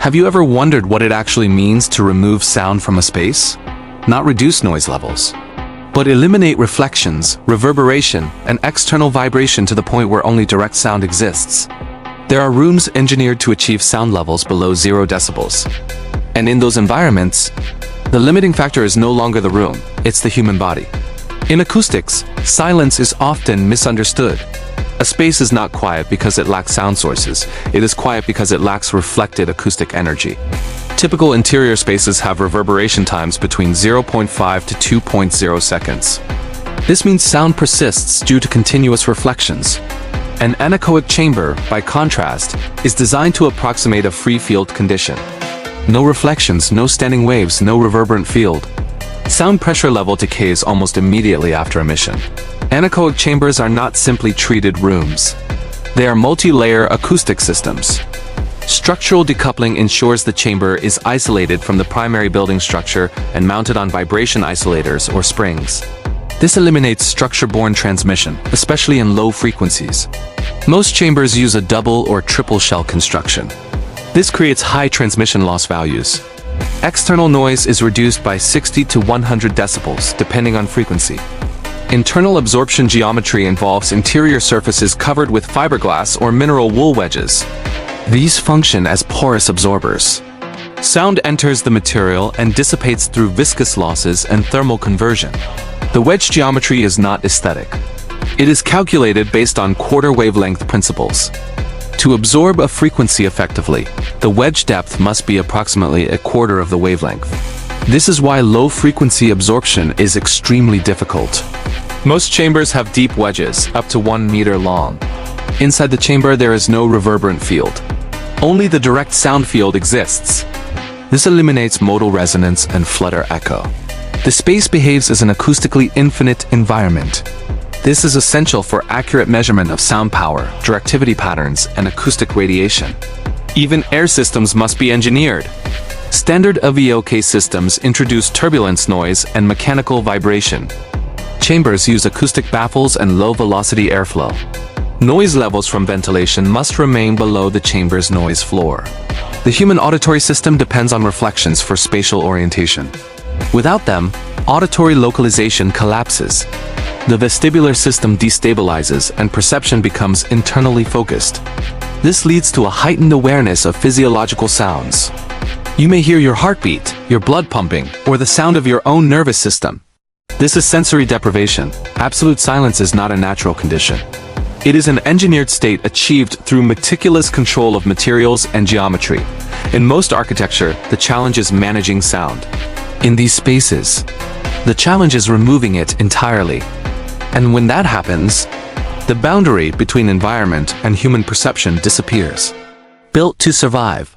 Have you ever wondered what it actually means to remove sound from a space? Not reduce noise levels, but eliminate reflections, reverberation, and external vibration to the point where only direct sound exists. There are rooms engineered to achieve sound levels below 0 decibels. And in those environments, the limiting factor is no longer the room, it's the human body. In acoustics, silence is often misunderstood. A space is not quiet because it lacks sound sources. It is quiet because it lacks reflected acoustic energy. Typical interior spaces have reverberation times between 0.5 to 2.0 seconds. This means sound persists due to continuous reflections. An anechoic chamber, by contrast, is designed to approximate a free field condition. No reflections, no standing waves, no reverberant field. Sound pressure level decays almost immediately after emission. Anechoic chambers are not simply treated rooms. They are multi-layer acoustic systems. Structural decoupling ensures the chamber is isolated from the primary building structure and mounted on vibration isolators or springs. This eliminates structure-borne transmission, especially in low frequencies. Most chambers use a double or triple shell construction. This creates high transmission loss values. External noise is reduced by 60 to 100 decibels, depending on frequency. Internal absorption geometry involves interior surfaces covered with fiberglass or mineral wool wedges. These function as porous absorbers. Sound enters the material and dissipates through viscous losses and thermal conversion. The wedge geometry is not aesthetic. It is calculated based on quarter wavelength principles. To absorb a frequency effectively, the wedge depth must be approximately a quarter of the wavelength. This is why low-frequency absorption is extremely difficult. Most chambers have deep wedges, up to 1 meter long. Inside the chamber there is no reverberant field. Only the direct sound field exists. This eliminates modal resonance and flutter echo. The space behaves as an acoustically infinite environment. This is essential for accurate measurement of sound power, directivity patterns, and acoustic radiation. Even air systems must be engineered. Standard AVOK systems introduce turbulence noise and mechanical vibration. Chambers use acoustic baffles and low-velocity airflow. Noise levels from ventilation must remain below the chamber's noise floor. The human auditory system depends on reflections for spatial orientation. Without them, auditory localization collapses. The vestibular system destabilizes and perception becomes internally focused. This leads to a heightened awareness of physiological sounds. You may hear your heartbeat, your blood pumping, or the sound of your own nervous system. This is sensory deprivation. Absolute silence is not a natural condition. It is an engineered state achieved through meticulous control of materials and geometry. In most architecture, the challenge is managing sound. In these spaces, the challenge is removing it entirely. And when that happens, the boundary between environment and human perception disappears. Built to survive.